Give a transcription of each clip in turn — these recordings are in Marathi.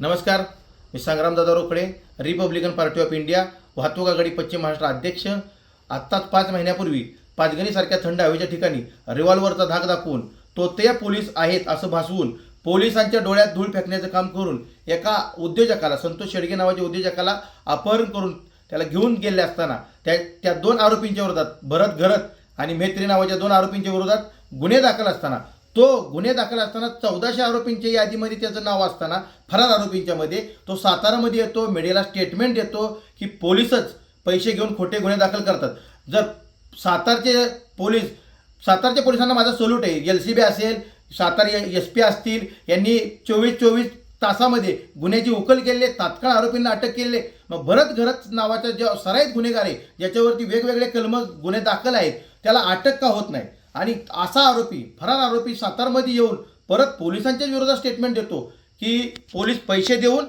नमस्कार, मी संग्रामदादा Rokade, Republican party of India, वाहतूक आघाडी पश्चिम महाराष्ट्र अध्यक्ष. आत्ताच 5 महिन्यापूर्वी पाचगणीसारख्या थंड हवेच्या ठिकाणी रिव्हॉल्वरचा धाक दाखवून तोतया पोलीस आहेत असं भासवून पोलिसांच्या डोळ्यात धूळ फेकण्याचं काम करून एका उद्योजकाला, संतोष शेडगे नावाच्या उद्योजकाला अपहरण करून त्याला घेऊन गेले असताना त्या 2 आरोपींच्या विरोधात, भरत घरत आणि मेत्री नावाच्या 2 आरोपींच्या विरोधात गुन्हे दाखल असताना, तो गुन्हे दाखल असताना 1400 आरोपींच्या यादीमध्ये त्याचं नाव असताना फरार आरोपींच्यामध्ये तो सातारामध्ये येतो, मीडियाला स्टेटमेंट देतो की पोलीसच पैसे घेऊन खोटे गुन्हे दाखल करतात. जर सातारच्या पोलिसांना माझा सल्यूट आहे. LCB असेल, सातारा SP असतील, यांनी 24 तासामध्ये गुन्ह्याची उकल केली, तात्काळ आरोपींना अटक केली. मग भरत घरत नावाचा जो सराईत गुन्हेगार आहे, ज्याच्यावरती वेगवेगळे कलम गुन्हे दाखल आहेत, त्याला अटक का होत नाही? आणि असा आरोपी, फरार आरोपी सातारमध्ये येऊन परत पोलिसांच्या विरोधात स्टेटमेंट देतो की पोलीस पैसे देऊन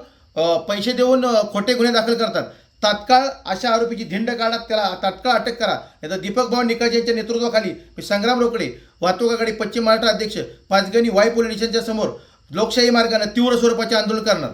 खोटे गुन्हे दाखल करतात. तात्काळ अशा आरोपीची धिंड काढा, त्याला तात्काळ अटक करा. याचा दीपक भाऊ निकाजी यांच्या नेतृत्वाखाली मी संग्राम रोकडे, वाहतूक आघाडी पश्चिम महाराष्ट्र अध्यक्ष, पाचगणी वाय पोलीस स्टेशनच्या समोर लोकशाही मार्गाने तीव्र स्वरूपाचे आंदोलन करणार.